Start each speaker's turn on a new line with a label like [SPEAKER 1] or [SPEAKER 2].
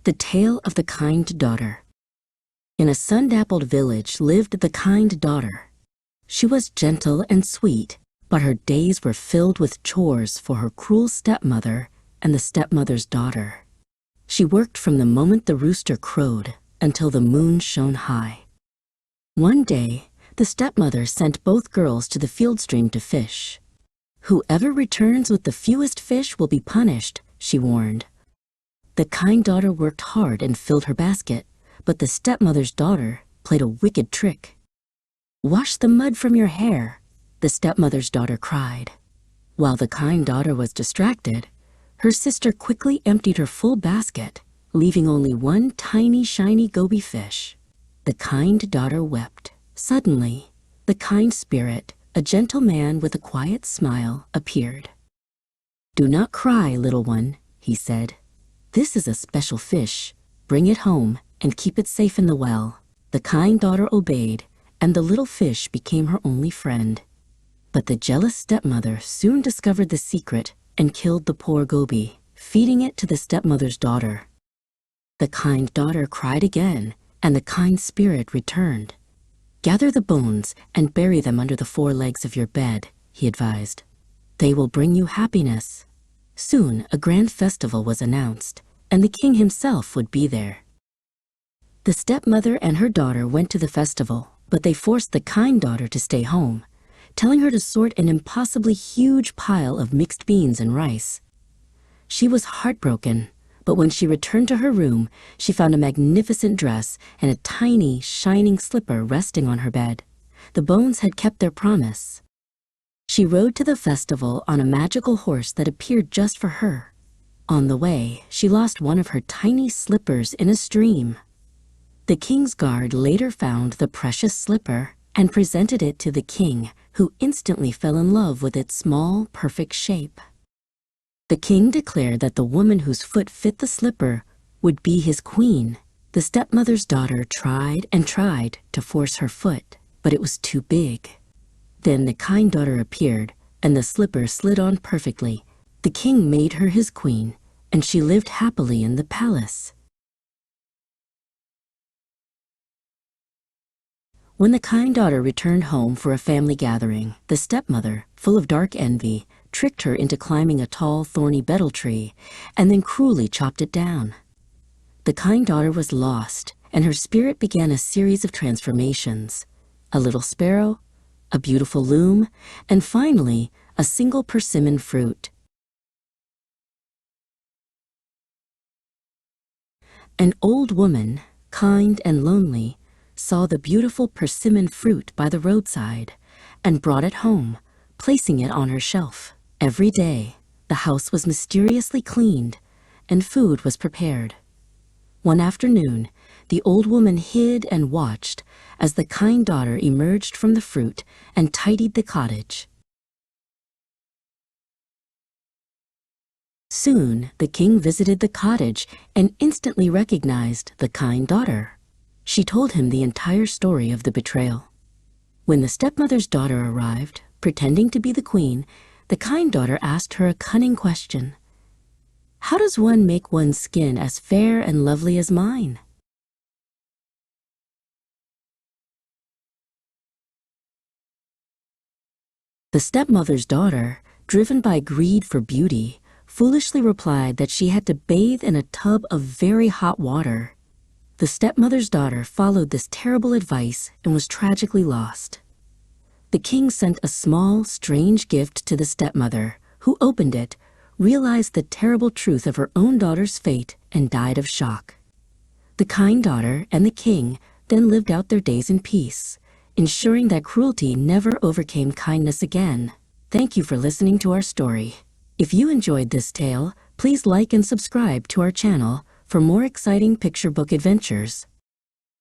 [SPEAKER 1] The Tale of the Kind Daughter. In a sun-dappled village lived the kind daughter. She was gentle and sweet, but her days were filled with chores for her cruel stepmother and the stepmother's daughter. She worked from the moment the rooster crowed until the moon shone high. One day, the stepmother sent both girls to the field stream to fish. "Whoever returns with the fewest fish will be punished," she warned. The kind daughter worked hard and filled her basket, but the stepmother's daughter played a wicked trick. "Wash the mud from your hair," the stepmother's daughter cried. While the kind daughter was distracted, her sister quickly emptied her full basket, leaving only one tiny, shiny goby fish. The kind daughter wept. Suddenly, the kind spirit, a gentle man with a quiet smile, appeared. "Do not cry, little one," he said. "This is a special fish. Bring it home and keep it safe in the well." The kind daughter obeyed, and the little fish became her only friend. But the jealous stepmother soon discovered the secret and killed the poor goby, feeding it to the stepmother's daughter. The kind daughter cried again, and the kind spirit returned. "Gather the bones and bury them under the four legs of your bed," he advised. "They will bring you happiness." Soon a grand festival was announced, and the king himself would be there. The stepmother and her daughter went to the festival, but they forced the kind daughter to stay home, telling her to sort an impossibly huge pile of mixed beans and rice. She was heartbroken, but when she returned to her room, she found a magnificent dress and a tiny, shining slipper resting on her bed. The bones had kept their promise. She rode to the festival on a magical horse that appeared just for her. On the way, she lost one of her tiny slippers in a stream. The king's guard later found the precious slipper and presented it to the king, who instantly fell in love with its small, perfect shape. The king declared that the woman whose foot fit the slipper would be his queen. The stepmother's daughter tried and tried to force her foot, but it was too big. Then the kind daughter appeared, and the slipper slid on perfectly. The king made her his queen, and she lived happily in the palace. When the kind daughter returned home for a family gathering, the stepmother, full of dark envy, tricked her into climbing a tall, thorny betel tree, and then cruelly chopped it down. The kind daughter was lost, and her spirit began a series of transformations: a little sparrow, a beautiful loom, and finally, a single persimmon fruit. An old woman, kind and lonely, saw the beautiful persimmon fruit by the roadside and brought it home, placing it on her shelf. Every day, the house was mysteriously cleaned and food was prepared. One afternoon, the old woman hid and watched as the kind daughter emerged from the fruit and tidied the cottage. Soon, the king visited the cottage and instantly recognized the kind daughter. She told him the entire story of the betrayal. When the stepmother's daughter arrived, pretending to be the queen, the kind daughter asked her a cunning question. "How does one make one's skin as fair and lovely as mine?" The stepmother's daughter, driven by greed for beauty, foolishly replied that she had to bathe in a tub of very hot water. The stepmother's daughter followed this terrible advice and was tragically lost. The king sent a small, strange gift to the stepmother, who opened it, realized the terrible truth of her own daughter's fate, and died of shock. The kind daughter and the king then lived out their days in peace, ensuring that cruelty never overcame kindness again. Thank you for listening to our story. If you enjoyed this tale, please like and subscribe to our channel for more exciting picture book adventures.